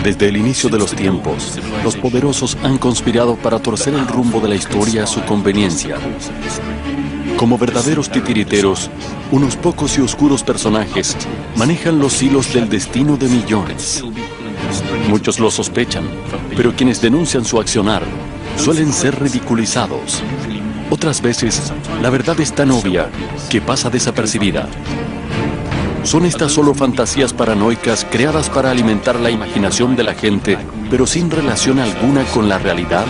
Desde el inicio de los tiempos, los poderosos han conspirado para torcer el rumbo de la historia a su conveniencia. Como verdaderos titiriteros, unos pocos y oscuros personajes manejan los hilos del destino de millones. Muchos lo sospechan, pero quienes denuncian su accionar suelen ser ridiculizados. Otras veces, la verdad es tan obvia que pasa desapercibida. ¿Son estas solo fantasías paranoicas creadas para alimentar la imaginación de la gente, pero sin relación alguna con la realidad?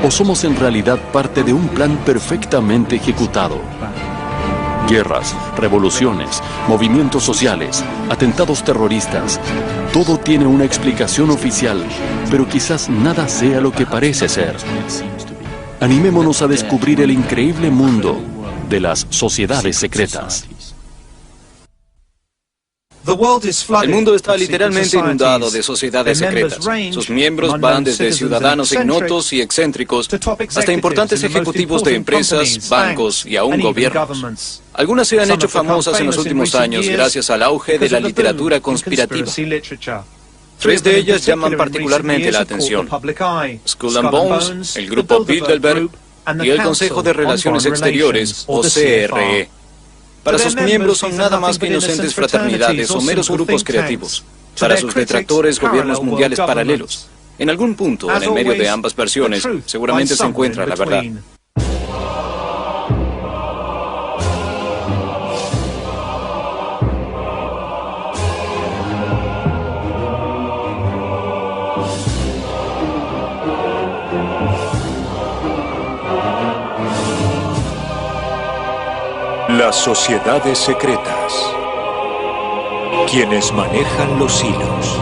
¿O somos en realidad parte de un plan perfectamente ejecutado? Guerras, revoluciones, movimientos sociales, atentados terroristas, todo tiene una explicación oficial, pero quizás nada sea lo que parece ser. Animémonos a descubrir el increíble mundo de las sociedades secretas. El mundo está literalmente inundado de sociedades secretas. Sus miembros van desde ciudadanos ignotos y excéntricos hasta importantes ejecutivos de empresas, bancos y aún gobiernos. Algunas se han hecho famosas en los últimos años gracias al auge de la literatura conspirativa. Tres de ellas llaman particularmente la atención: Skull and Bones, el grupo Bilderberg y el Consejo de Relaciones Exteriores, o CRE. Para sus miembros son nada más que inocentes fraternidades o meros grupos creativos. Para sus detractores, gobiernos mundiales paralelos. En algún punto, en el medio de ambas versiones, seguramente se encuentra la verdad. Las sociedades secretas. Quienes manejan los hilos.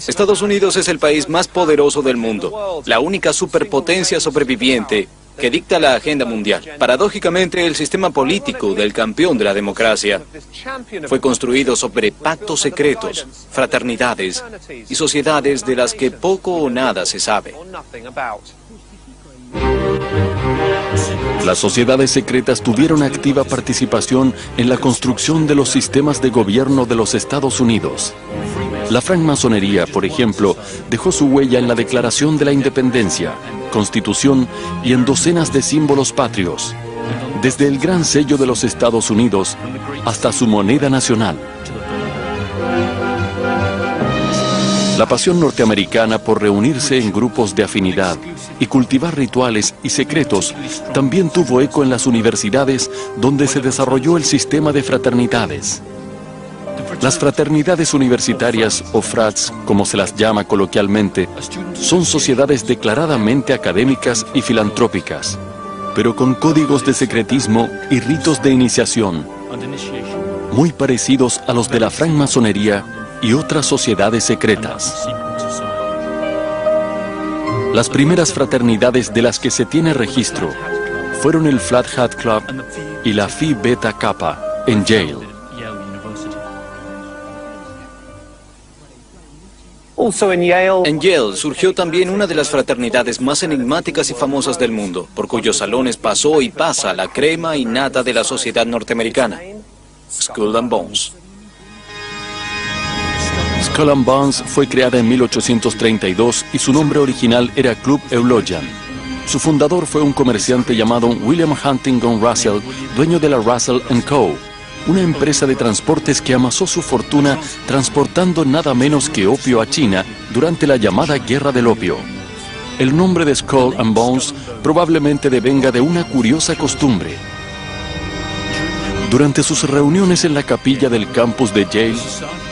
Estados Unidos es el país más poderoso del mundo, la única superpotencia sobreviviente que dicta la agenda mundial. Paradójicamente, el sistema político del campeón de la democracia fue construido sobre pactos secretos, fraternidades y sociedades de las que poco o nada se sabe. Las sociedades secretas tuvieron activa participación en la construcción de los sistemas de gobierno de los Estados Unidos. La francmasonería, por ejemplo, dejó su huella en la Declaración de la Independencia, Constitución y en docenas de símbolos patrios, desde el gran sello de los Estados Unidos hasta su moneda nacional. La pasión norteamericana por reunirse en grupos de afinidad y cultivar rituales y secretos también tuvo eco en las universidades donde se desarrolló el sistema de fraternidades. Las fraternidades universitarias, o frats, como se las llama coloquialmente, son sociedades declaradamente académicas y filantrópicas, pero con códigos de secretismo y ritos de iniciación, muy parecidos a los de la francmasonería y otras sociedades secretas. Las primeras fraternidades de las que se tiene registro fueron el Flat Hat Club y la Phi Beta Kappa en Yale. En Yale surgió también una de las fraternidades más enigmáticas y famosas del mundo, por cuyos salones pasó y pasa la crema y nata de la sociedad norteamericana: Skull and Bones. Skull and Bones fue creada en 1832 y su nombre original era Club Eulogian. Su fundador fue un comerciante llamado William Huntington Russell, dueño de la Russell & Co., una empresa de transportes que amasó su fortuna transportando nada menos que opio a China durante la llamada Guerra del Opio. El nombre de Skull and Bones probablemente devenga de una curiosa costumbre. Durante sus reuniones en la capilla del campus de Yale,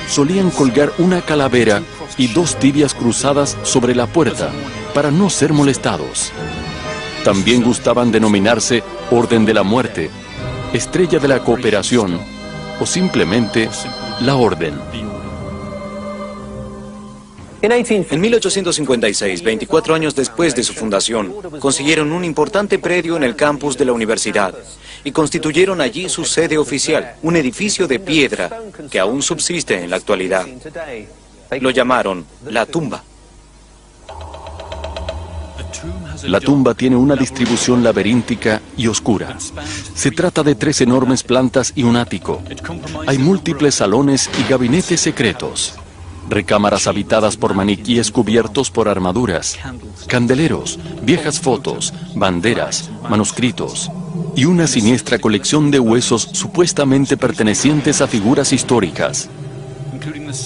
solían colgar una calavera y dos tibias cruzadas sobre la puerta para no ser molestados. También gustaban denominarse Orden de la Muerte, Estrella de la Cooperación o simplemente La Orden. En 1856, 24 años después de su fundación, consiguieron un importante predio en el campus de la universidad y constituyeron allí su sede oficial, un edificio de piedra que aún subsiste en la actualidad. Lo llamaron La Tumba. La tumba tiene una distribución laberíntica y oscura. Se trata de 3 enormes plantas y un ático. Hay múltiples salones y gabinetes secretos. Recámaras habitadas por maniquíes cubiertos por armaduras, candeleros, viejas fotos, banderas, manuscritos y una siniestra colección de huesos supuestamente pertenecientes a figuras históricas.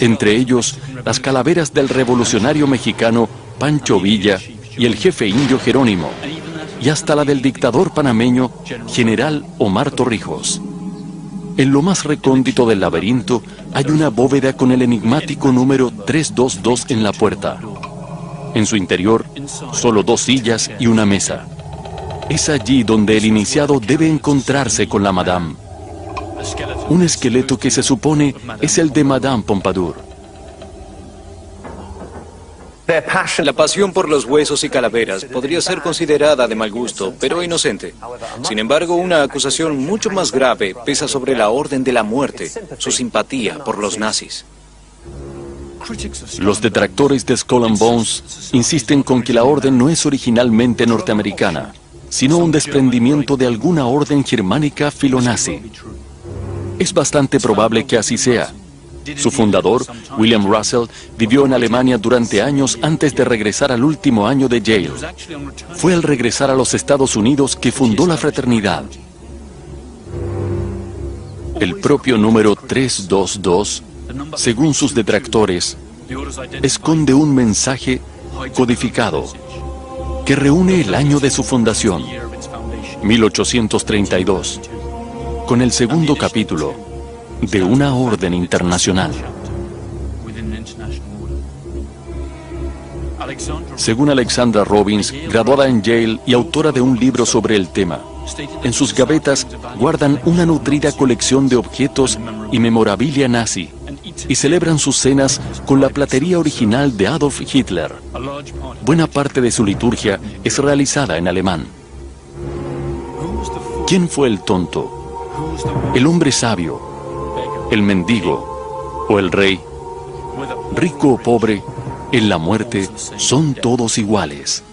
Entre ellos, las calaveras del revolucionario mexicano Pancho Villa y el jefe indio Jerónimo, y hasta la del dictador panameño General Omar Torrijos. En lo más recóndito del laberinto hay una bóveda con el enigmático número 322 en la puerta. En su interior, solo 2 sillas y una mesa. Es allí donde el iniciado debe encontrarse con la Madame. Un esqueleto que se supone es el de Madame Pompadour. La pasión por los huesos y calaveras podría ser considerada de mal gusto, pero inocente. Sin embargo, una acusación mucho más grave pesa sobre la Orden de la Muerte, su simpatía por los nazis. Los detractores de Skull and Bones insisten con que la orden no es originalmente norteamericana, sino un desprendimiento de alguna orden germánica filonazi. Es bastante probable que así sea. Su fundador, William Russell, vivió en Alemania durante años antes de regresar al último año de Yale. Fue al regresar a los Estados Unidos que fundó la fraternidad. El propio número 322, según sus detractores, esconde un mensaje codificado que reúne el año de su fundación, 1832, con el segundo capítulo de una orden internacional. Según Alexandra Robbins, graduada en Yale y autora de un libro sobre el tema, en sus gavetas guardan una nutrida colección de objetos y memorabilia nazi y celebran sus cenas con la platería original de Adolf Hitler. Buena parte de su liturgia es realizada en alemán. ¿Quién fue el tonto? ¿El hombre sabio? ¿El mendigo o el rey? Rico o pobre, en la muerte son todos iguales.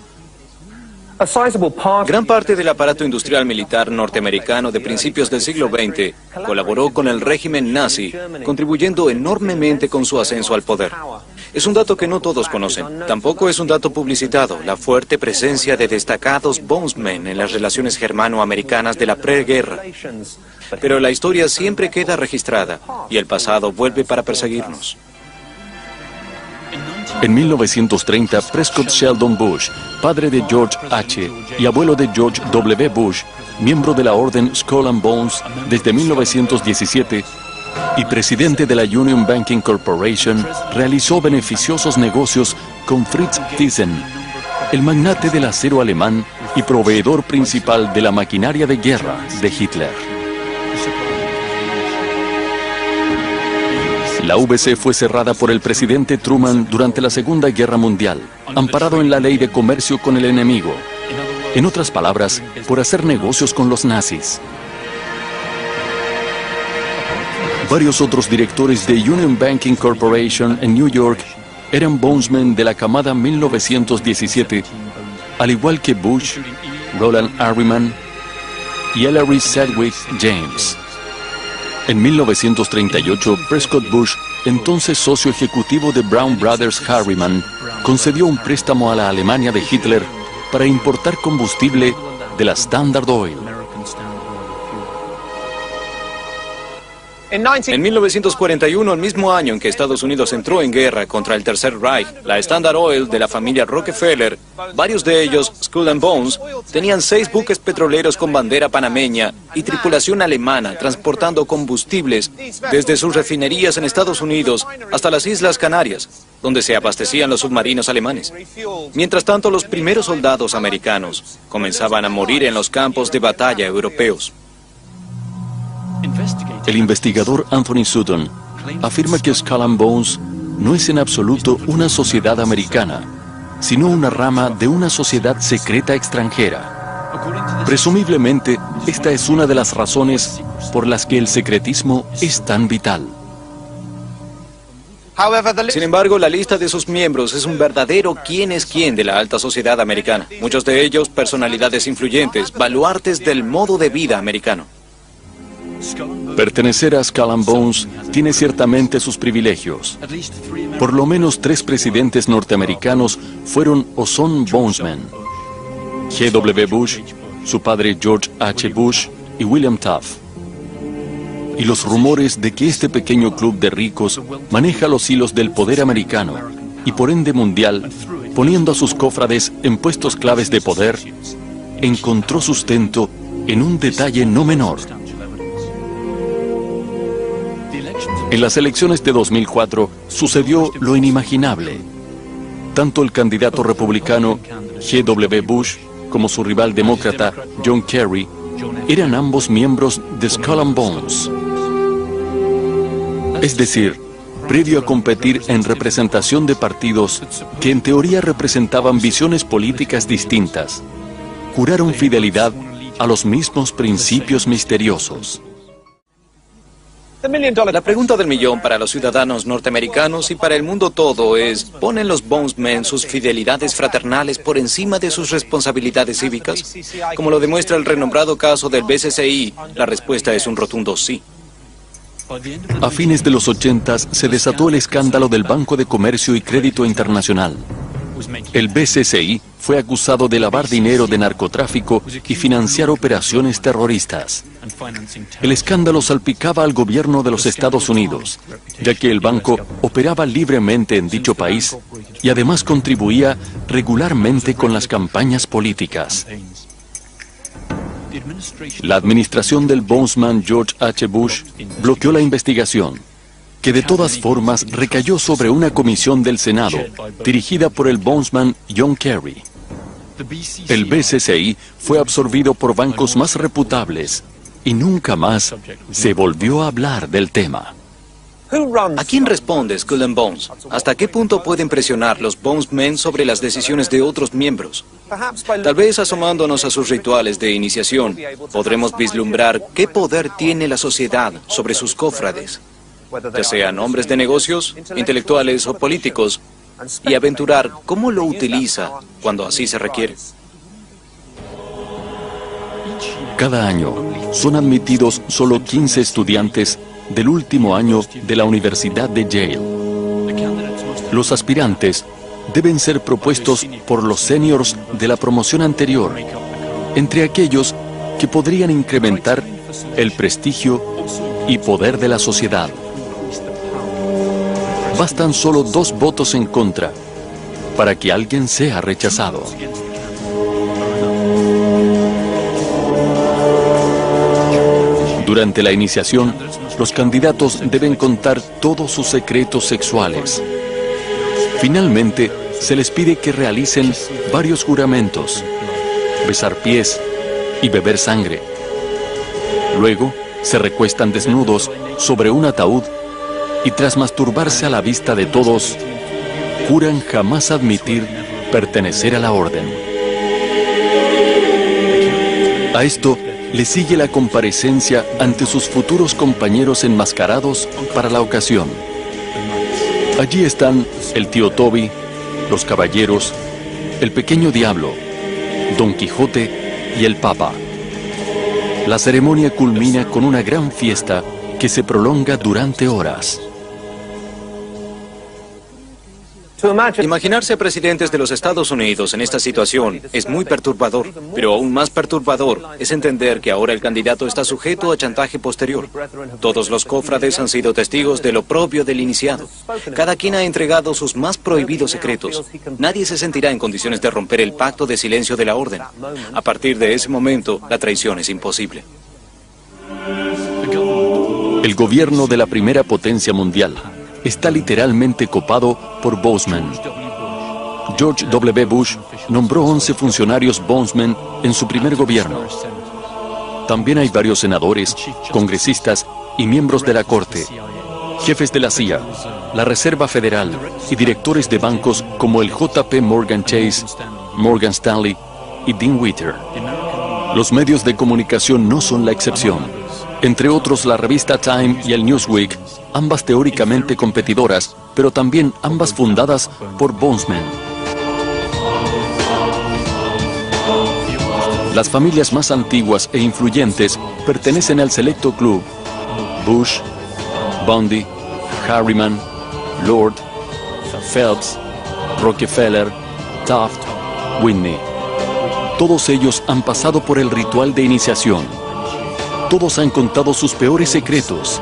Gran parte del aparato industrial militar norteamericano de principios del siglo XX colaboró con el régimen nazi, contribuyendo enormemente con su ascenso al poder. Es un dato que no todos conocen. Tampoco es un dato publicitado, la fuerte presencia de destacados Bonesmen en las relaciones germano-americanas de la preguerra. Pero la historia siempre queda registrada y el pasado vuelve para perseguirnos. En 1930, Prescott Sheldon Bush, padre de George H. y abuelo de George W. Bush, miembro de la orden Skull and Bones desde 1917 y presidente de la Union Banking Corporation, realizó beneficiosos negocios con Fritz Thyssen, el magnate del acero alemán y proveedor principal de la maquinaria de guerra de Hitler. La VC fue cerrada por el presidente Truman durante la Segunda Guerra Mundial, amparado en la ley de comercio con el enemigo. En otras palabras, por hacer negocios con los nazis. Varios otros directores de Union Banking Corporation en New York eran Bonesmen de la camada 1917, al igual que Bush, Roland Harriman y Ellery Sedgwick James. En 1938, Prescott Bush, entonces socio ejecutivo de Brown Brothers Harriman, concedió un préstamo a la Alemania de Hitler para importar combustible de la Standard Oil. En 1941, el mismo año en que Estados Unidos entró en guerra contra el Tercer Reich, la Standard Oil de la familia Rockefeller, varios de ellos, Skull and Bones, tenían 6 buques petroleros con bandera panameña y tripulación alemana transportando combustibles desde sus refinerías en Estados Unidos hasta las Islas Canarias, donde se abastecían los submarinos alemanes. Mientras tanto, los primeros soldados americanos comenzaban a morir en los campos de batalla europeos. El investigador Anthony Sutton afirma que Skull and Bones no es en absoluto una sociedad americana, sino una rama de una sociedad secreta extranjera. Presumiblemente, esta es una de las razones por las que el secretismo es tan vital. Sin embargo, la lista de sus miembros es un verdadero quién es quién de la alta sociedad americana. Muchos de ellos, personalidades influyentes, baluartes del modo de vida americano. Pertenecer a Skull and Bones tiene ciertamente sus privilegios. Por lo menos 3 presidentes norteamericanos fueron o son Bonesmen: G.W. Bush, su padre George H. Bush y William Taft. Y los rumores de que este pequeño club de ricos maneja los hilos del poder americano y por ende mundial, poniendo a sus cofrades en puestos claves de poder, encontró sustento en un detalle no menor. En las elecciones de 2004 sucedió lo inimaginable. Tanto el candidato republicano G.W. Bush como su rival demócrata John Kerry eran ambos miembros de Skull and Bones. Es decir, previo a competir en representación de partidos que en teoría representaban visiones políticas distintas, juraron fidelidad a los mismos principios misteriosos. La pregunta del millón para los ciudadanos norteamericanos y para el mundo todo es: ¿ponen los Bonesmen sus fidelidades fraternales por encima de sus responsabilidades cívicas? Como lo demuestra el renombrado caso del BCCI, la respuesta es un rotundo sí. A fines de los 80 se desató el escándalo del Banco de Comercio y Crédito Internacional. El BCCI fue acusado de lavar dinero de narcotráfico y financiar operaciones terroristas. El escándalo salpicaba al gobierno de los Estados Unidos, ya que el banco operaba libremente en dicho país y además contribuía regularmente con las campañas políticas. La administración del Bonesman George H. Bush bloqueó la investigación, que de todas formas recayó sobre una comisión del Senado, dirigida por el Bonesman John Kerry. El BCCI fue absorbido por bancos más reputables y nunca más se volvió a hablar del tema. ¿A quién responde Skull and Bones? ¿Hasta qué punto pueden presionar los Bonesmen sobre las decisiones de otros miembros? Tal vez asomándonos a sus rituales de iniciación, podremos vislumbrar qué poder tiene la sociedad sobre sus cofrades, ya sean hombres de negocios, intelectuales o políticos, y aventurar cómo lo utiliza cuando así se requiere. Cada año son admitidos solo 15 estudiantes del último año de la Universidad de Yale. Los aspirantes deben ser propuestos por los seniors de la promoción anterior, entre aquellos que podrían incrementar el prestigio y poder de la sociedad. Bastan solo 2 votos en contra para que alguien sea rechazado. Durante la iniciación, los candidatos deben contar todos sus secretos sexuales. Finalmente, se les pide que realicen varios juramentos: besar pies y beber sangre. Luego, se recuestan desnudos sobre un ataúd y tras masturbarse a la vista de todos, juran jamás admitir pertenecer a la orden. A esto le sigue la comparecencia ante sus futuros compañeros enmascarados para la ocasión. Allí están el tío Toby, los caballeros, el pequeño diablo, Don Quijote y el Papa. La ceremonia culmina con una gran fiesta que se prolonga durante horas. Imaginarse a presidentes de los Estados Unidos en esta situación es muy perturbador, pero aún más perturbador es entender que ahora el candidato está sujeto a chantaje posterior. Todos los cofrades han sido testigos de lo propio del iniciado. Cada quien ha entregado sus más prohibidos secretos. Nadie se sentirá en condiciones de romper el pacto de silencio de la orden. A partir de ese momento, la traición es imposible. El gobierno de la primera potencia mundial está literalmente copado por Bonesmen. George W. Bush nombró 11 funcionarios Bonesmen en su primer gobierno. También hay varios senadores, congresistas y miembros de la Corte, jefes de la CIA, la Reserva Federal y directores de bancos como el JP Morgan Chase, Morgan Stanley y Dean Witter. Los medios de comunicación no son la excepción. Entre otros, la revista Time y el Newsweek, ambas teóricamente competidoras, pero también ambas fundadas por Bonesmen. Las familias más antiguas e influyentes pertenecen al selecto club: Bush, Bundy, Harriman, Lord, Phelps, Rockefeller, Taft, Whitney. Todos ellos han pasado por el ritual de iniciación. Todos han contado sus peores secretos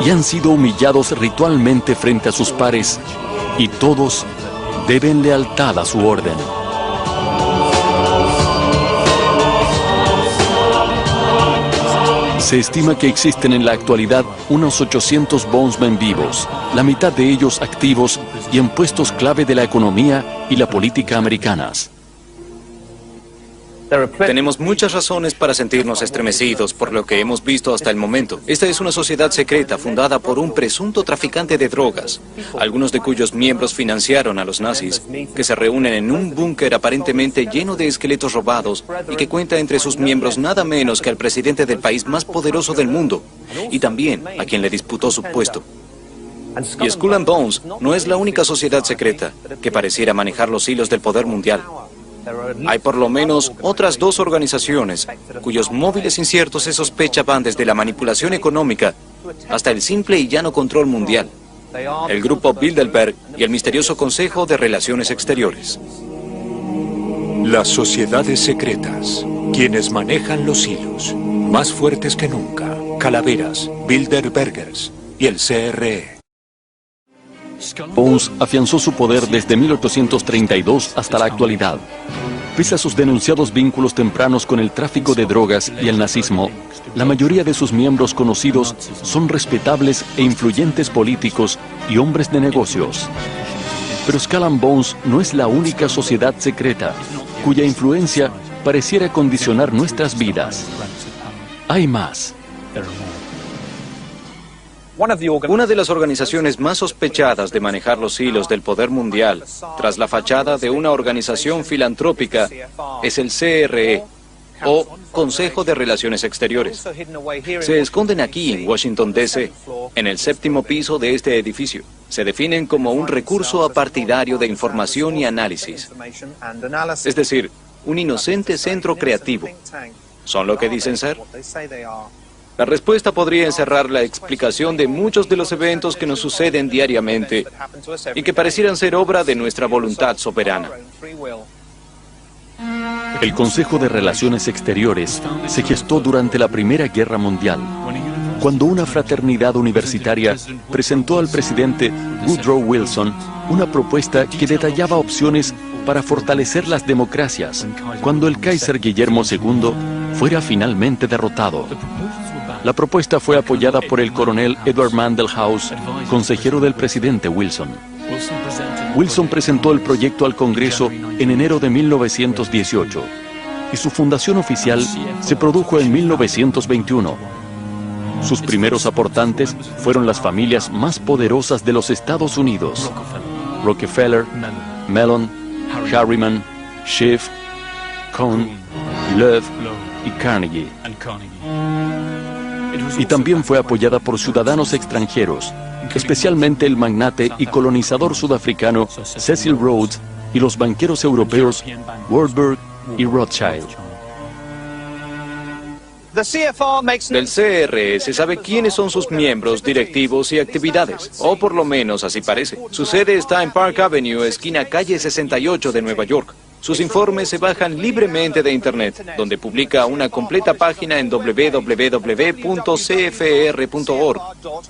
y han sido humillados ritualmente frente a sus pares, y todos deben lealtad a su orden. Se estima que existen en la actualidad unos 800 Bonesmen vivos, la mitad de ellos activos y en puestos clave de la economía y la política americanas. Tenemos muchas razones para sentirnos estremecidos por lo que hemos visto hasta el momento. Esta es una sociedad secreta fundada por un presunto traficante de drogas, algunos de cuyos miembros financiaron a los nazis, que se reúnen en un búnker aparentemente lleno de esqueletos robados y que cuenta entre sus miembros nada menos que al presidente del país más poderoso del mundo y también a quien le disputó su puesto. Y Skull and Bones no es la única sociedad secreta que pareciera manejar los hilos del poder mundial. Hay por lo menos otras dos organizaciones cuyos móviles inciertos se sospecha van desde la manipulación económica hasta el simple y llano control mundial: el Grupo Bilderberg y el misterioso Consejo de Relaciones Exteriores. Las sociedades secretas, quienes manejan los hilos, más fuertes que nunca: Calaveras, Bilderbergers y el CRE. Bones afianzó su poder desde 1832 hasta la actualidad. Pese a sus denunciados vínculos tempranos con el tráfico de drogas y el nazismo, la mayoría de sus miembros conocidos son respetables e influyentes políticos y hombres de negocios. Pero Skull and Bones no es la única sociedad secreta cuya influencia pareciera condicionar nuestras vidas. Hay más. Una de las organizaciones más sospechadas de manejar los hilos del poder mundial, tras la fachada de una organización filantrópica, es el CRE, o Consejo de Relaciones Exteriores. Se esconden aquí, en Washington, D.C., en el 7º piso de este edificio. Se definen como un recurso apartidario de información y análisis. Es decir, un inocente centro creativo. ¿Son lo que dicen ser? La respuesta podría encerrar la explicación de muchos de los eventos que nos suceden diariamente y que parecieran ser obra de nuestra voluntad soberana. El Consejo de Relaciones Exteriores se gestó durante la Primera Guerra Mundial, cuando una fraternidad universitaria presentó al presidente Woodrow Wilson una propuesta que detallaba opciones para fortalecer las democracias cuando el Kaiser Guillermo II fuera finalmente derrotado. La propuesta fue apoyada por el coronel Edward Mandell House, consejero del presidente Wilson. Wilson presentó el proyecto al Congreso en enero de 1918 y su fundación oficial se produjo en 1921. Sus primeros aportantes fueron las familias más poderosas de los Estados Unidos: Rockefeller, Mellon, Harriman, Schiff, Cohn, Love y Carnegie. Y también fue apoyada por ciudadanos extranjeros, especialmente el magnate y colonizador sudafricano Cecil Rhodes y los banqueros europeos Warburg y Rothschild. Del CRE se sabe quiénes son sus miembros, directivos y actividades, o por lo menos así parece. Su sede está en Park Avenue, esquina calle 68 de Nueva York. Sus informes se bajan libremente de Internet, donde publica una completa página en www.cfr.org.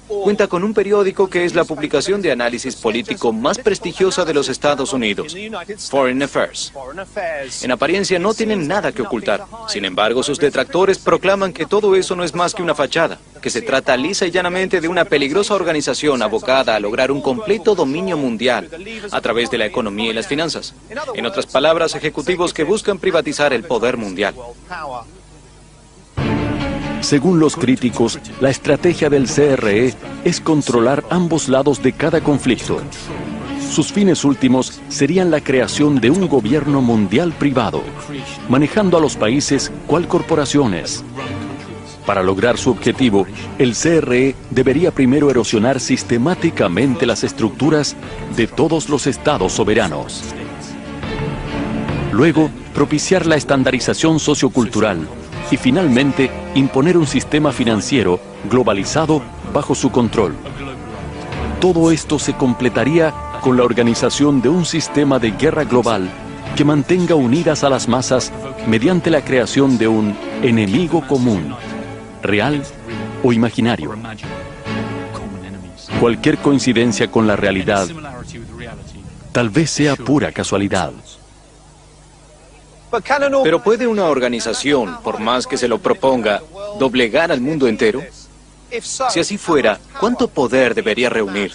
Cuenta con un periódico que es la publicación de análisis político más prestigiosa de los Estados Unidos, Foreign Affairs. En apariencia no tienen nada que ocultar. Sin embargo, sus detractores proclaman que todo eso no es más que una fachada, que se trata lisa y llanamente de una peligrosa organización abocada a lograr un completo dominio mundial a través de la economía y las finanzas. En otras palabras, ejecutivos que buscan privatizar el poder mundial. Según los críticos, la estrategia del CRE es controlar ambos lados de cada conflicto. Sus fines últimos serían la creación de un gobierno mundial privado, manejando a los países cual corporaciones. Para lograr su objetivo, el CRE debería primero erosionar sistemáticamente las estructuras de todos los estados soberanos. Luego, propiciar la estandarización sociocultural y finalmente imponer un sistema financiero globalizado bajo su control. Todo esto se completaría con la organización de un sistema de guerra global que mantenga unidas a las masas mediante la creación de un enemigo común, real o imaginario. Cualquier coincidencia con la realidad tal vez sea pura casualidad. Pero ¿puede una organización, por más que se lo proponga, doblegar al mundo entero? Si así fuera, ¿cuánto poder debería reunir?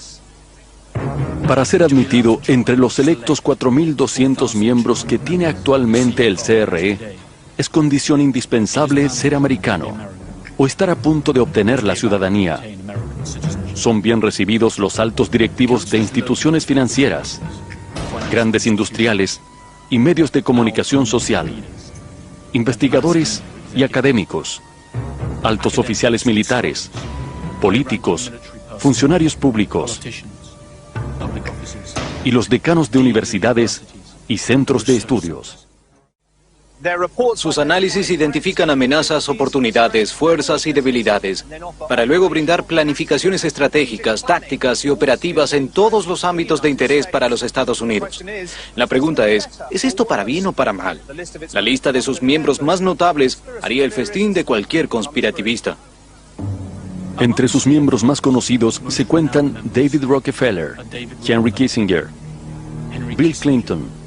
Para ser admitido entre los selectos 4.200 miembros que tiene actualmente el CRE, es condición indispensable ser americano o estar a punto de obtener la ciudadanía. Son bien recibidos los altos directivos de instituciones financieras, grandes industriales y medios de comunicación social, investigadores y académicos, altos oficiales militares, políticos, funcionarios públicos y los decanos de universidades y centros de estudios. Sus análisis identifican amenazas, oportunidades, fuerzas y debilidades, para luego brindar planificaciones estratégicas, tácticas y operativas en todos los ámbitos de interés para los Estados Unidos. La pregunta ¿es esto para bien o para mal? La lista de sus miembros más notables haría el festín de cualquier conspirativista. Entre sus miembros más conocidos se cuentan David Rockefeller, Henry Kissinger, Bill Clinton,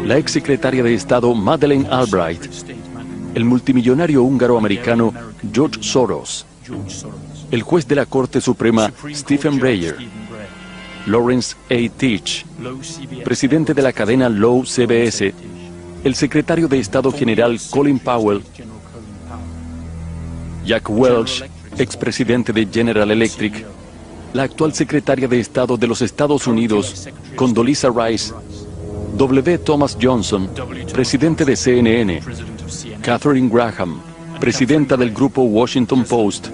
la exsecretaria de Estado Madeleine Albright, el multimillonario húngaro-americano George Soros, el juez de la Corte Suprema Stephen Breyer, Lawrence A. Teach, presidente de la cadena Lowe CBS, el secretario de Estado General Colin Powell, Jack Welch, expresidente de General Electric, la actual secretaria de Estado de los Estados Unidos, Condoleezza Rice, W. Thomas Johnson, presidente de CNN, Katharine Graham, presidenta del grupo Washington Post,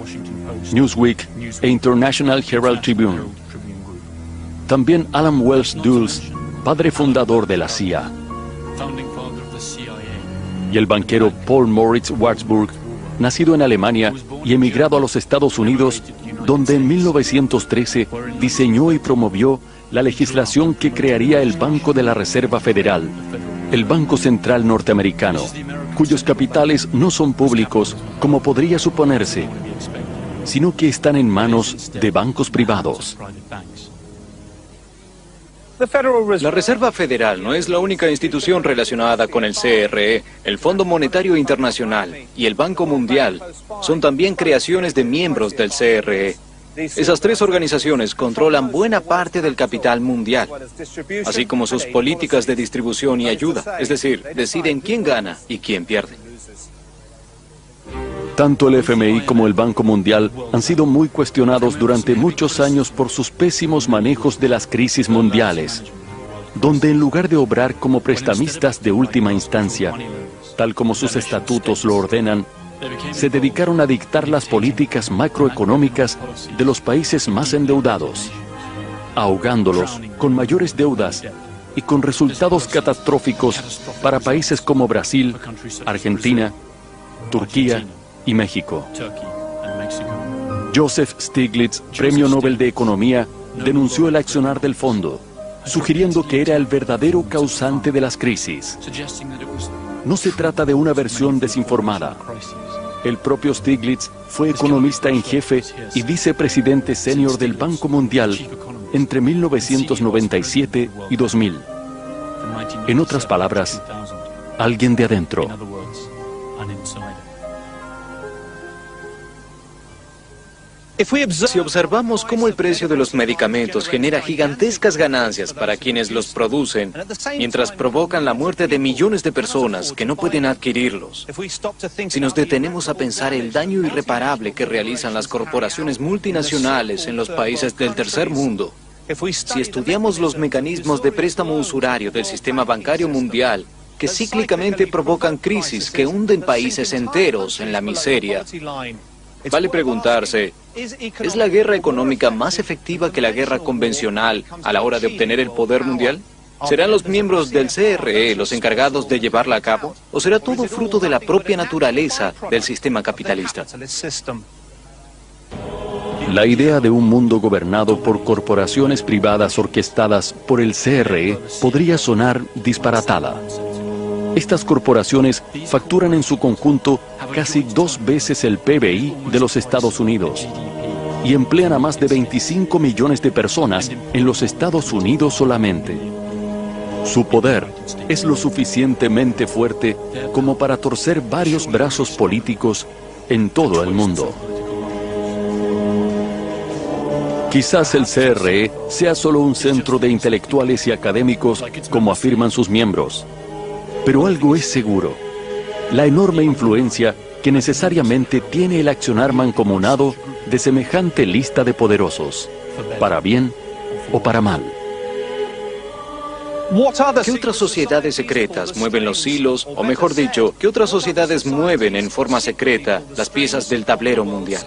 Newsweek e International Herald Tribune. También Alan Wells Dulles, padre fundador de la CIA. Y el banquero Paul Moritz Warburg, nacido en Alemania y emigrado a los Estados Unidos, donde en 1913 diseñó y promovió la legislación que crearía el Banco de la Reserva Federal, el Banco Central Norteamericano, cuyos capitales no son públicos como podría suponerse, sino que están en manos de bancos privados. La Reserva Federal no es la única institución relacionada con el CRE. El Fondo Monetario Internacional y el Banco Mundial son también creaciones de miembros del CRE. Esas tres organizaciones controlan buena parte del capital mundial, así como sus políticas de distribución y ayuda, es decir, deciden quién gana y quién pierde. Tanto el FMI como el Banco Mundial han sido muy cuestionados durante muchos años por sus pésimos manejos de las crisis mundiales, donde en lugar de obrar como prestamistas de última instancia, tal como sus estatutos lo ordenan, se dedicaron a dictar las políticas macroeconómicas de los países más endeudados, ahogándolos con mayores deudas y con resultados catastróficos para países como Brasil, Argentina, Turquía y México. Joseph Stiglitz, Premio Nobel de Economía, denunció el accionar del fondo, sugiriendo que era el verdadero causante de las crisis. No se trata de una versión desinformada. El propio Stiglitz fue economista en jefe y vicepresidente senior del Banco Mundial entre 1997 y 2000. En otras palabras, alguien de adentro. Si observamos cómo el precio de los medicamentos genera gigantescas ganancias para quienes los producen, mientras provocan la muerte de millones de personas que no pueden adquirirlos, si nos detenemos a pensar el daño irreparable que realizan las corporaciones multinacionales en los países del tercer mundo, si estudiamos los mecanismos de préstamo usurario del sistema bancario mundial, que cíclicamente provocan crisis que hunden países enteros en la miseria, Vale preguntarse, ¿es la guerra económica más efectiva que la guerra convencional a la hora de obtener el poder mundial? ¿Serán los miembros del CRE los encargados de llevarla a cabo? ¿O será todo fruto de la propia naturaleza del sistema capitalista? La idea de un mundo gobernado por corporaciones privadas orquestadas por el CRE podría sonar disparatada. Estas corporaciones facturan en su conjunto casi 2 veces el PBI de los Estados Unidos y emplean a más de 25 millones de personas en los Estados Unidos solamente. Su poder es lo suficientemente fuerte como para torcer varios brazos políticos en todo el mundo. Quizás el CRE sea solo un centro de intelectuales y académicos, como afirman sus miembros. Pero algo es seguro: la enorme influencia que necesariamente tiene el accionar mancomunado de semejante lista de poderosos, para bien o para mal. ¿Qué otras sociedades secretas mueven los hilos, o mejor dicho, qué otras sociedades mueven en forma secreta las piezas del tablero mundial?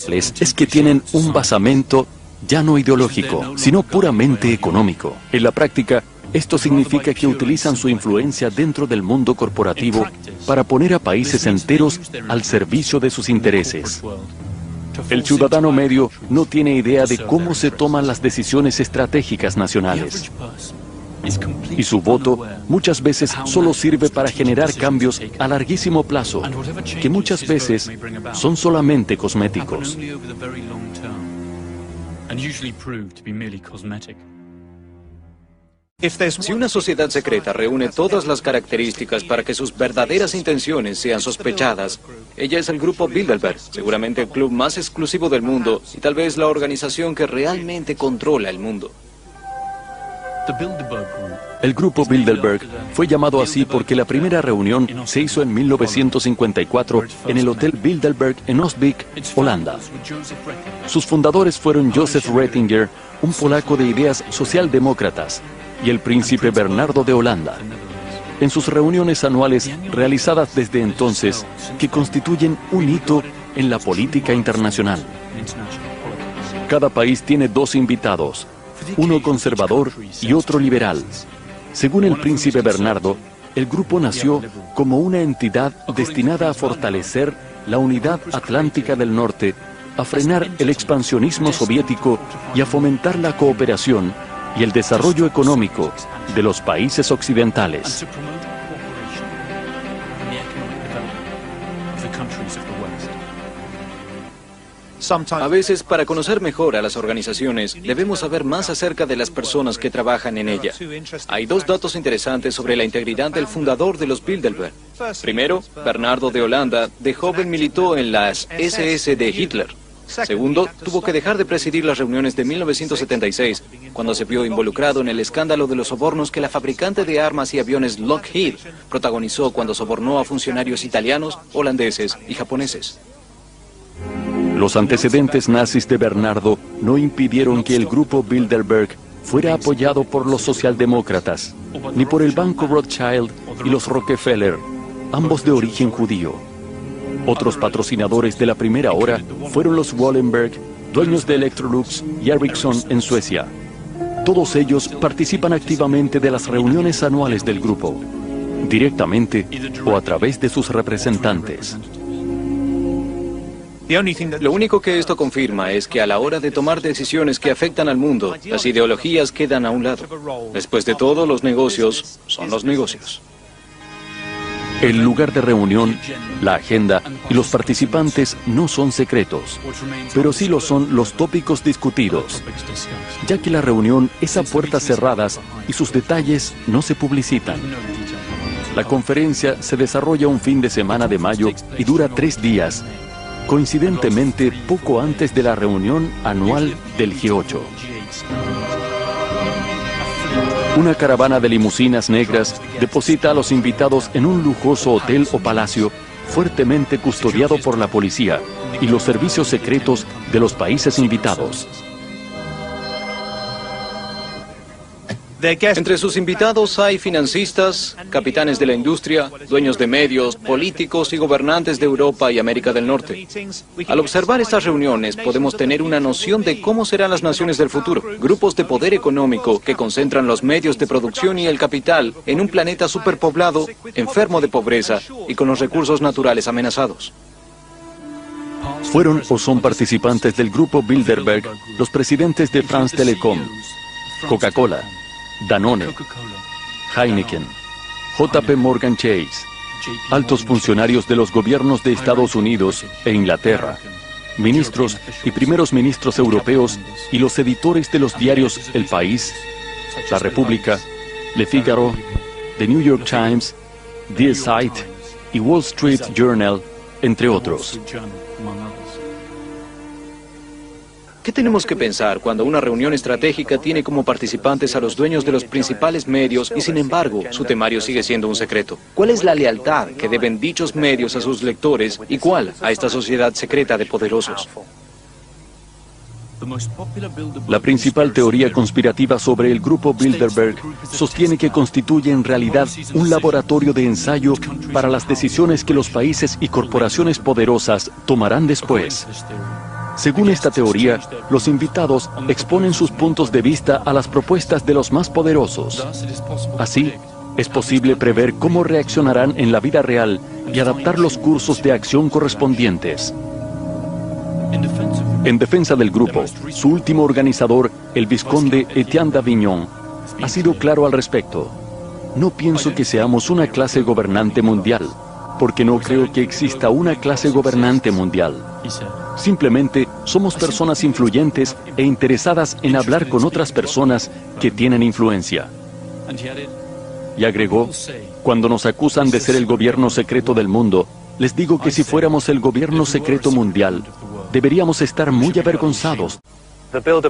Es que tienen un basamento ya no ideológico, sino puramente económico. En la práctica, esto significa que utilizan su influencia dentro del mundo corporativo para poner a países enteros al servicio de sus intereses. El ciudadano medio no tiene idea de cómo se toman las decisiones estratégicas nacionales. Y su voto muchas veces solo sirve para generar cambios a larguísimo plazo, que muchas veces son solamente cosméticos. Si una sociedad secreta reúne todas las características para que sus verdaderas intenciones sean sospechadas, ella es el grupo Bilderberg, seguramente el club más exclusivo del mundo y tal vez la organización que realmente controla el mundo. El grupo Bilderberg fue llamado así porque la primera reunión se hizo en 1954 en el Hotel Bilderberg en Osbeek, Holanda. Sus fundadores fueron Joseph Ratzinger, un polaco de ideas socialdemócratas, y el príncipe Bernardo de Holanda. En sus reuniones anuales realizadas desde entonces, que constituyen un hito en la política internacional. Cada país tiene 2 invitados, uno conservador y otro liberal. Según el príncipe Bernardo, el grupo nació como una entidad destinada a fortalecer la unidad atlántica del norte, a frenar el expansionismo soviético y a fomentar la cooperación y el desarrollo económico de los países occidentales. A veces, para conocer mejor a las organizaciones, debemos saber más acerca de las personas que trabajan en ella. Hay 2 datos interesantes sobre la integridad del fundador de los Bilderberg. Primero, Bernardo de Holanda de joven militó en las SS de Hitler. Segundo, tuvo que dejar de presidir las reuniones de 1976, cuando se vio involucrado en el escándalo de los sobornos que la fabricante de armas y aviones Lockheed protagonizó cuando sobornó a funcionarios italianos, holandeses y japoneses. Los antecedentes nazis de Bernardo no impidieron que el grupo Bilderberg fuera apoyado por los socialdemócratas, ni por el Banco Rothschild y los Rockefeller, ambos de origen judío. Otros patrocinadores de la primera hora fueron los Wallenberg, dueños de Electrolux y Ericsson en Suecia. Todos ellos participan activamente de las reuniones anuales del grupo, directamente o a través de sus representantes. Lo único que esto confirma es que a la hora de tomar decisiones que afectan al mundo, las ideologías quedan a un lado. Después de todo, los negocios son los negocios. El lugar de reunión, la agenda y los participantes no son secretos, pero sí lo son los tópicos discutidos, ya que la reunión es a puertas cerradas y sus detalles no se publicitan. La conferencia se desarrolla un fin de semana de mayo y dura 3 días, coincidentemente poco antes de la reunión anual del G8. Una caravana de limusinas negras deposita a los invitados en un lujoso hotel o palacio fuertemente custodiado por la policía y los servicios secretos de los países invitados. Entre sus invitados hay financistas, capitanes de la industria, dueños de medios, políticos y gobernantes de Europa y América del Norte. Al observar estas reuniones podemos tener una noción de cómo serán las naciones del futuro. Grupos de poder económico que concentran los medios de producción y el capital en un planeta superpoblado, enfermo de pobreza y con los recursos naturales amenazados. Fueron o son participantes del grupo Bilderberg los presidentes de France Telecom, Coca-Cola, Danone, Heineken, JP Morgan Chase, altos funcionarios de los gobiernos de Estados Unidos e Inglaterra, ministros y primeros ministros europeos y los editores de los diarios El País, La República, Le Figaro, The New York Times, The Site y Wall Street Journal, entre otros. ¿Qué tenemos que pensar cuando una reunión estratégica tiene como participantes a los dueños de los principales medios y sin embargo su temario sigue siendo un secreto? ¿Cuál es la lealtad que deben dichos medios a sus lectores y cuál a esta sociedad secreta de poderosos? La principal teoría conspirativa sobre el grupo Bilderberg sostiene que constituye en realidad un laboratorio de ensayo para las decisiones que los países y corporaciones poderosas tomarán después. Según esta teoría, los invitados exponen sus puntos de vista a las propuestas de los más poderosos. Así, es posible prever cómo reaccionarán en la vida real y adaptar los cursos de acción correspondientes. En defensa del grupo, su último organizador, el vizconde Etienne d'Avignon, ha sido claro al respecto. No pienso que seamos una clase gobernante mundial, porque no creo que exista una clase gobernante mundial. Simplemente somos personas influyentes e interesadas en hablar con otras personas que tienen influencia. Y agregó, cuando nos acusan de ser el gobierno secreto del mundo, les digo que si fuéramos el gobierno secreto mundial, deberíamos estar muy avergonzados.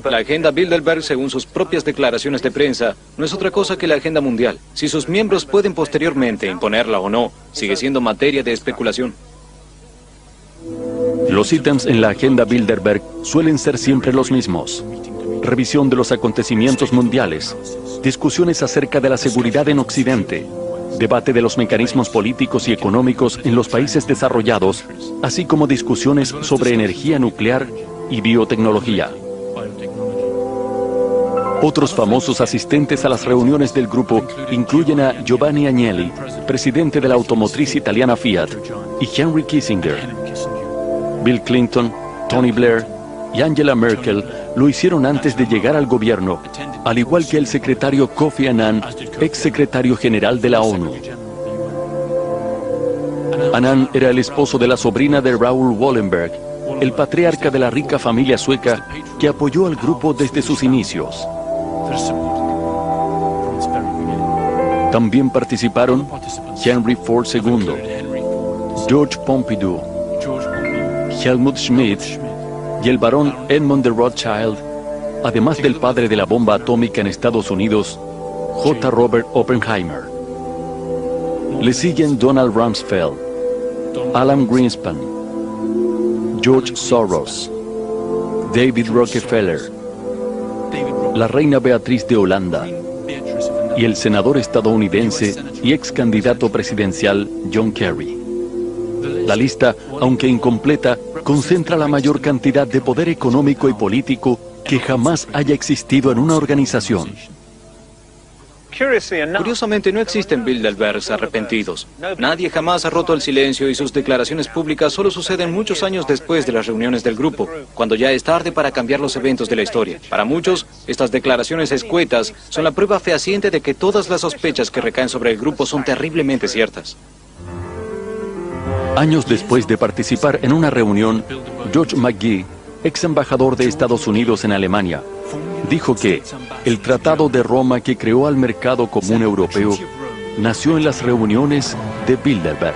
La agenda Bilderberg, según sus propias declaraciones de prensa, no es otra cosa que la agenda mundial. Si sus miembros pueden posteriormente imponerla o no, sigue siendo materia de especulación. Los ítems en la agenda Bilderberg suelen ser siempre los mismos. Revisión de los acontecimientos mundiales, discusiones acerca de la seguridad en Occidente, debate de los mecanismos políticos y económicos en los países desarrollados, así como discusiones sobre energía nuclear y biotecnología. Otros famosos asistentes a las reuniones del grupo incluyen a Giovanni Agnelli, presidente de la automotriz italiana Fiat, y Henry Kissinger. Bill Clinton, Tony Blair y Angela Merkel lo hicieron antes de llegar al gobierno, al igual que el secretario Kofi Annan, ex secretario general de la ONU. Annan era el esposo de la sobrina de Raoul Wallenberg, el patriarca de la rica familia sueca que apoyó al grupo desde sus inicios. También participaron Henry Ford II, George Pompidou, Helmut Schmidt y el barón Edmund de Rothschild, además del padre de la bomba atómica en Estados Unidos, J. Robert Oppenheimer. Le siguen Donald Rumsfeld, Alan Greenspan, George Soros, David Rockefeller, la reina Beatriz de Holanda y el senador estadounidense y ex candidato presidencial John Kerry. La lista, aunque incompleta, concentra la mayor cantidad de poder económico y político que jamás haya existido en una organización. Curiosamente, no existen Bilderbergs arrepentidos. Nadie jamás ha roto el silencio y sus declaraciones públicas solo suceden muchos años después de las reuniones del grupo, cuando ya es tarde para cambiar los eventos de la historia. Para muchos, estas declaraciones escuetas son la prueba fehaciente de que todas las sospechas que recaen sobre el grupo son terriblemente ciertas. Años después de participar en una reunión, George McGee, ex embajador de Estados Unidos en Alemania, dijo que el Tratado de Roma que creó al mercado común europeo nació en las reuniones de Bilderberg.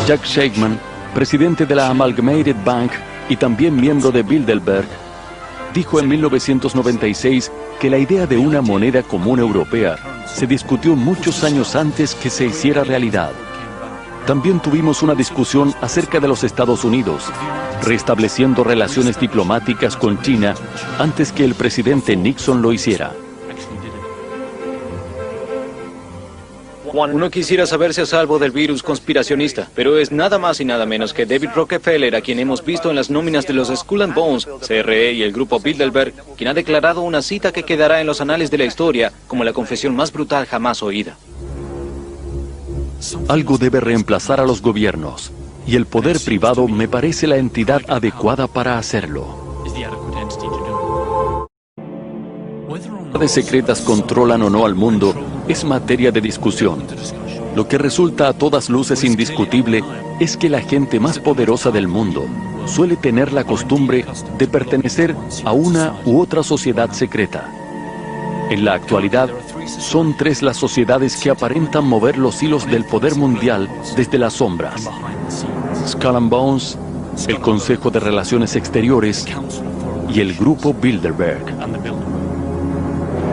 Jack Shakeman, presidente de la Amalgamated Bank y también miembro de Bilderberg, dijo en 1996 que la idea de una moneda común europea se discutió muchos años antes que se hiciera realidad. También tuvimos una discusión acerca de los Estados Unidos, restableciendo relaciones diplomáticas con China antes que el presidente Nixon lo hiciera. Uno quisiera saberse a salvo del virus conspiracionista, pero es nada más y nada menos que David Rockefeller, a quien hemos visto en las nóminas de los Skull and Bones, CRE y el grupo Bilderberg, quien ha declarado una cita que quedará en los anales de la historia como la confesión más brutal jamás oída. Algo debe reemplazar a los gobiernos, y el poder privado me parece la entidad adecuada para hacerlo. Las secretas controlan o no al mundo es materia de discusión. Lo que resulta a todas luces indiscutible es que la gente más poderosa del mundo suele tener la costumbre de pertenecer a una u otra sociedad secreta. En la actualidad, son 3 las sociedades que aparentan mover los hilos del poder mundial desde las sombras: Skull and Bones, el Consejo de Relaciones Exteriores y el grupo Bilderberg.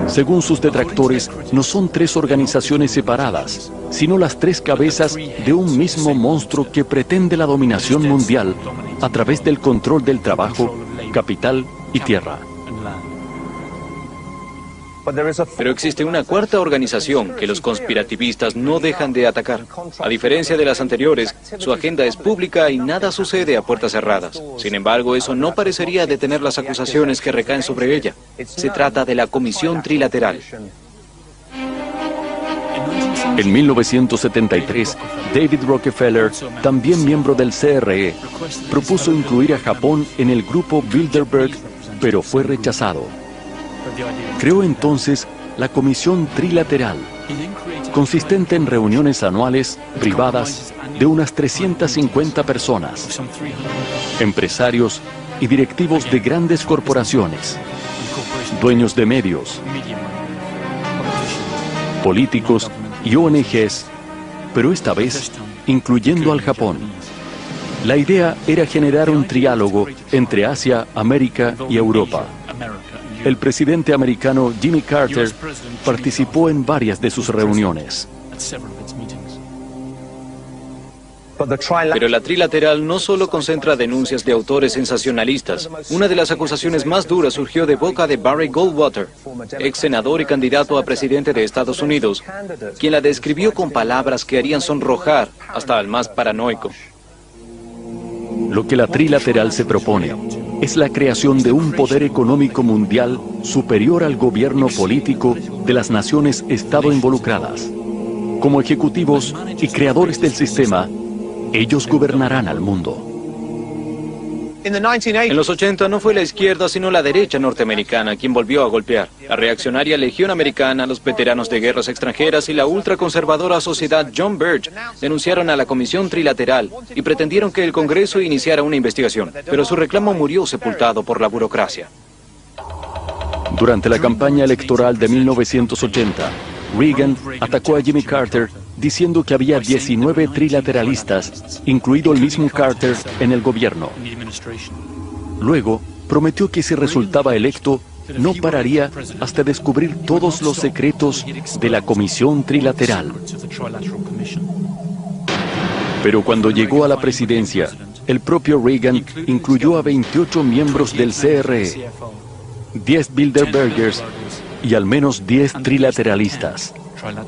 Según sus detractores, no son 3 organizaciones separadas, sino las 3 cabezas de un mismo monstruo que pretende la dominación mundial a través del control del trabajo, capital y tierra. Pero existe una cuarta organización que los conspirativistas no dejan de atacar. A diferencia de las anteriores, su agenda es pública y nada sucede a puertas cerradas. Sin embargo, eso no parecería detener las acusaciones que recaen sobre ella. Se trata de la Comisión Trilateral. En 1973, David Rockefeller, también miembro del CRE, propuso incluir a Japón en el grupo Bilderberg, pero fue rechazado. Creó entonces la Comisión Trilateral, consistente en reuniones anuales privadas de unas 350 personas, empresarios y directivos de grandes corporaciones, dueños de medios, políticos y ONGs, pero esta vez incluyendo al Japón. La idea era generar un triálogo entre Asia, América y Europa. El presidente americano Jimmy Carter participó en varias de sus reuniones. Pero la trilateral no solo concentra denuncias de autores sensacionalistas. Una de las acusaciones más duras surgió de boca de Barry Goldwater, ex senador y candidato a presidente de Estados Unidos, quien la describió con palabras que harían sonrojar hasta al más paranoico. Lo que la trilateral se propone es la creación de un poder económico mundial superior al gobierno político de las naciones Estado involucradas. Como ejecutivos y creadores del sistema, ellos gobernarán al mundo. En los 80 no fue la izquierda sino la derecha norteamericana quien volvió a golpear. La reaccionaria Legión Americana, los veteranos de guerras extranjeras y la ultraconservadora Sociedad John Birch denunciaron a la Comisión Trilateral y pretendieron que el Congreso iniciara una investigación, pero su reclamo murió sepultado por la burocracia. Durante la campaña electoral de 1980, Reagan atacó a Jimmy Carter diciendo que había 19 trilateralistas, incluido el mismo Carter, en el gobierno. Luego, prometió que si resultaba electo, no pararía hasta descubrir todos los secretos de la Comisión Trilateral. Pero cuando llegó a la presidencia, el propio Reagan incluyó a 28 miembros del CRE, 10 Bilderbergers y al menos 10 trilateralistas.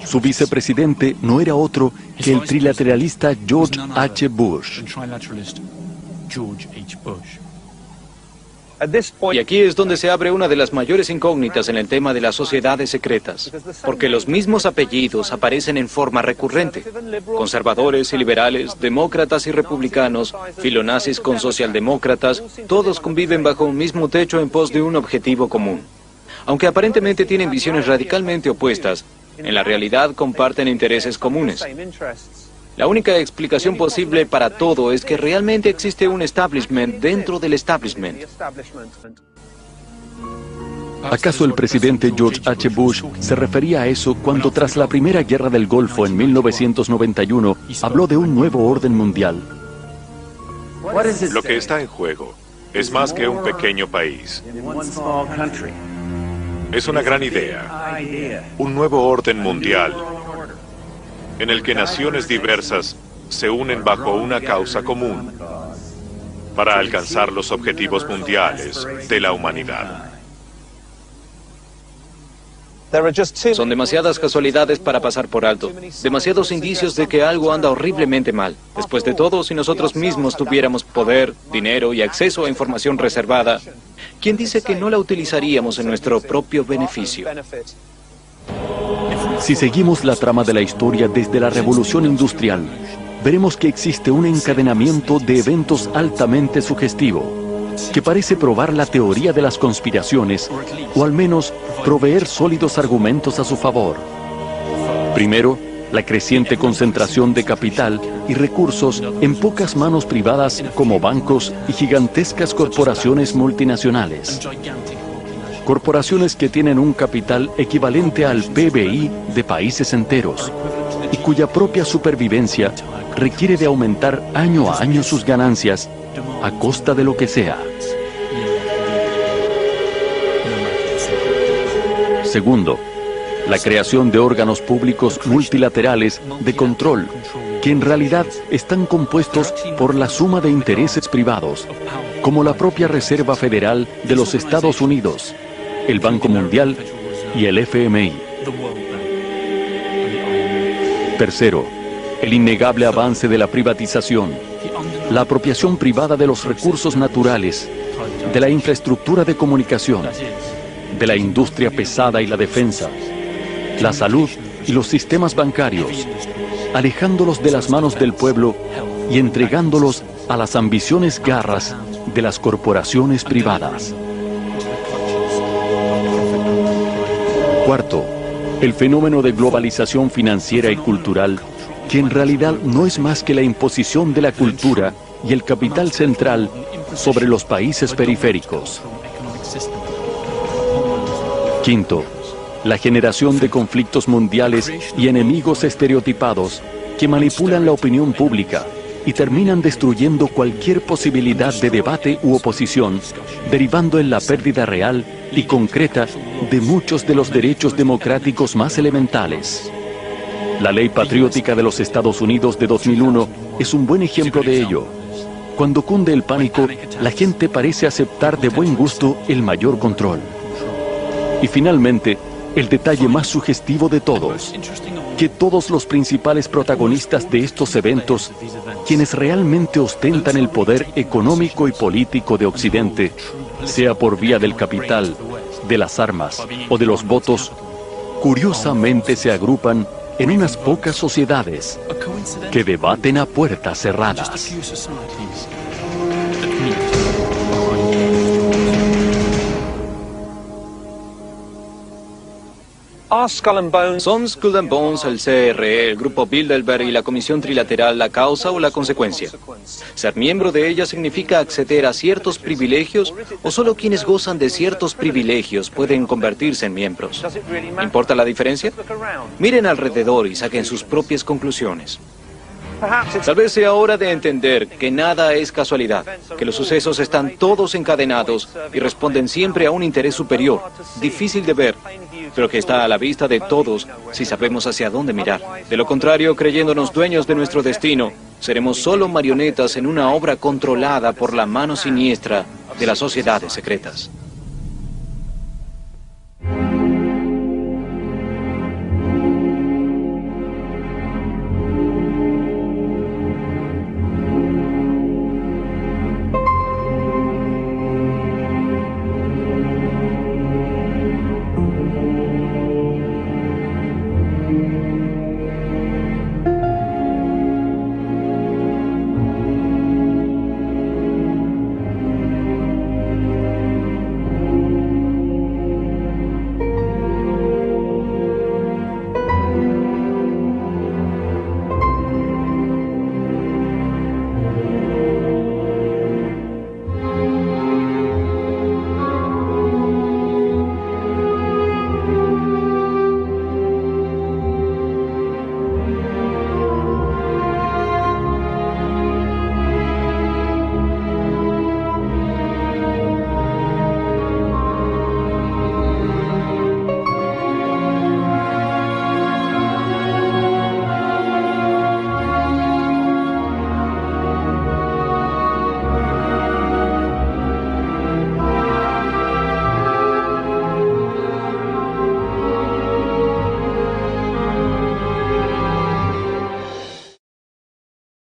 Su vicepresidente no era otro que el trilateralista George H. Bush. Y aquí es donde se abre una de las mayores incógnitas en el tema de las sociedades secretas, porque los mismos apellidos aparecen en forma recurrente. Conservadores y liberales, demócratas y republicanos, filonazis con socialdemócratas, todos conviven bajo un mismo techo en pos de un objetivo común. Aunque aparentemente tienen visiones radicalmente opuestas, en la realidad comparten intereses comunes. La única explicación posible para todo es que realmente existe un establishment dentro del establishment. ¿Acaso el presidente George H. Bush se refería a eso cuando tras la Primera Guerra del Golfo en 1991 habló de un nuevo orden mundial? Lo que está en juego es más que un pequeño país. Es una gran idea, un nuevo orden mundial, en el que naciones diversas se unen bajo una causa común para alcanzar los objetivos mundiales de la humanidad. Son demasiadas casualidades para pasar por alto, demasiados indicios de que algo anda horriblemente mal. Después de todo, si nosotros mismos tuviéramos poder, dinero y acceso a información reservada, ¿quién dice que no la utilizaríamos en nuestro propio beneficio? Si seguimos la trama de la historia desde la Revolución Industrial, veremos que existe un encadenamiento de eventos altamente sugestivo, que parece probar la teoría de las conspiraciones, o al menos proveer sólidos argumentos a su favor. Primero, la creciente concentración de capital y recursos en pocas manos privadas como bancos y gigantescas corporaciones multinacionales. Corporaciones que tienen un capital equivalente al PBI de países enteros y cuya propia supervivencia requiere de aumentar año a año sus ganancias a costa de lo que sea. Segundo, la creación de órganos públicos multilaterales de control, que en realidad están compuestos por la suma de intereses privados, como la propia Reserva Federal de los Estados Unidos, el Banco Mundial y el FMI. Tercero, el innegable avance de la privatización, la apropiación privada de los recursos naturales, de la infraestructura de comunicación, de la industria pesada y la defensa, la salud y los sistemas bancarios, alejándolos de las manos del pueblo y entregándolos a las ambiciones garras de las corporaciones privadas. Cuarto, el fenómeno de globalización financiera y cultural, que en realidad no es más que la imposición de la cultura y el capital central sobre los países periféricos. Quinto, la generación de conflictos mundiales y enemigos estereotipados que manipulan la opinión pública y terminan destruyendo cualquier posibilidad de debate u oposición, derivando en la pérdida real y concreta de muchos de los derechos democráticos más elementales. La Ley Patriótica de los Estados Unidos de 2001 es un buen ejemplo de ello. Cuando cunde el pánico, la gente parece aceptar de buen gusto el mayor control. Y finalmente, el detalle más sugestivo de todos, que todos los principales protagonistas de estos eventos, quienes realmente ostentan el poder económico y político de Occidente, sea por vía del capital, de las armas o de los votos, curiosamente se agrupan en unas pocas sociedades que debaten a puertas cerradas. ¿Son Skull and Bones, el CRE, el Grupo Bilderberg y la Comisión Trilateral la causa o la consecuencia? ¿Ser miembro de ella significa acceder a ciertos privilegios o solo quienes gozan de ciertos privilegios pueden convertirse en miembros? ¿Importa la diferencia? Miren alrededor y saquen sus propias conclusiones. Tal vez sea hora de entender que nada es casualidad, que los sucesos están todos encadenados y responden siempre a un interés superior, difícil de ver, pero que está a la vista de todos si sabemos hacia dónde mirar. De lo contrario, creyéndonos dueños de nuestro destino, seremos solo marionetas en una obra controlada por la mano siniestra de las sociedades secretas.